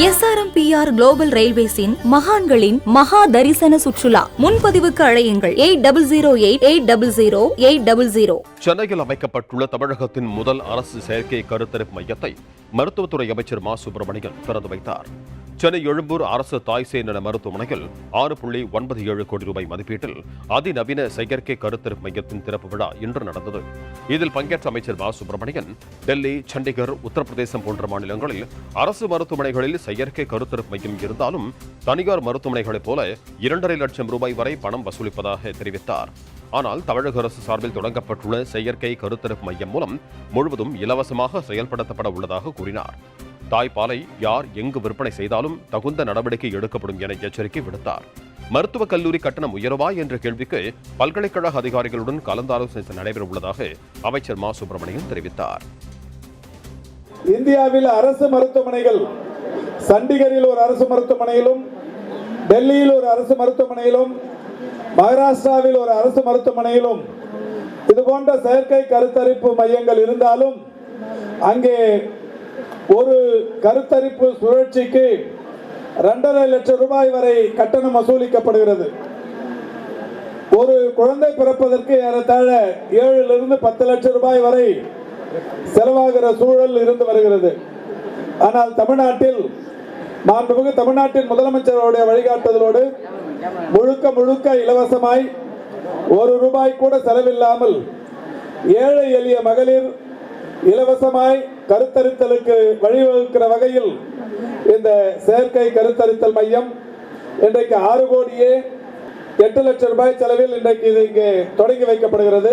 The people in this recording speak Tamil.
SRMPR குளோபல் ரயில்வேஸின் மகான்களின் மகா தரிசன சுற்றுலா. முன்பதிவுக்கு அழையுங்கள் 8008000800. சென்னையில் அமைக்கப்பட்டுள்ள தமிழகத்தின் முதல் அரசு செயற்கை கருத்தரிப்பு மையத்தை மருத்துவத்துறை அமைச்சர் மா. சுப்பிரமணியன் திறந்து வைத்தார். சென்னை எழும்பூர் அரசு தாய்சேய் நல மருத்துவமனையில் 6.97 கோடி ரூபாய் மதிப்பீட்டில் அதிநவீன செயற்கை கருத்தரிப்பு மையத்தின் திறப்பு விழா இன்று நடந்தது. இதில் பங்கேற்ற அமைச்சர் மா. சுப்பிரமணியன் டெல்லி, சண்டிகர், உத்தரப்பிரதேசம் போன்ற மாநிலங்களில் அரசு மருத்துவமனைகளில் செயற்கை கருத்தரிப்பு மையம் இருந்தாலும் தனியார் மருத்துவமனைகளைப் போல 2.5 லட்சம் ரூபாய் வரை பணம் வசூலிப்பதாக தெரிவித்தார். ஆனால் தமிழக அரசு சார்பில் தொடங்கப்பட்டுள்ள செயற்கை கருத்தரிப்பு மையம் மூலம் முழுவதும் இலவசமாக செயல்படுத்தப்பட உள்ளதாக கூறினார். தாய்ப்பாலை யார் எங்கு விற்பனை செய்தாலும் தகுந்த நடவடிக்கை எடுக்கப்படும் என எச்சரிக்கை விடுத்தார். மருத்துவக் கல்லூரி கட்டணம் உயர்வா என்ற கேள்விக்கு பல்கலைக்கழக அதிகாரிகளுடன் கலந்தாலோசனை நடைபெற உள்ளதாக அமைச்சர் மா. சுப்பிரமணியன் தெரிவித்தார். இந்தியாவில் அரசு மருத்துவமனைகள் சண்டிகரில் ஒரு அரசு மருத்துவமனையிலும், டெல்லியில் ஒரு அரசு மருத்துவமனையிலும், மகாராஷ்டிராவில் ஒரு அரசு மருத்துவமனையிலும் இதுபோன்ற செயற்கை கருத்தரிப்பு மையங்கள் இருந்தாலும் அங்கே ஒரு கருத்தரிப்பு சுழற்சிக்கு 2.5 லட்சம் ரூபாய் வரை கட்டணம் வசூலிக்கப்படுகிறது. ஒரு குழந்தை பிறப்பதற்கு ஏறத்தாழ 7 to 10 லட்சம் ரூபாய் வரை செலவாகிற சூழல் இருந்து வருகிறது. ஆனால் தமிழ்நாட்டில் மாண்புமிகு தமிழ்நாட்டின் முதலமைச்சருடைய வழிகாட்டுதலோடு முழுக்க இலவசமாய் 1 ரூபாய் கூட செலவில்லாமல் ஏழை எளிய மகளிர் இலவசமாய் கருத்தரித்தலுக்கு வழிவகுக்கிற வகையில் இந்த செயற்கை கருத்தரித்தல் மையம் இன்றைக்கு 6.8 கோடி ரூபாய் செலவில் இன்றைக்கு இது இங்கே தொடங்கி வைக்கப்படுகிறது.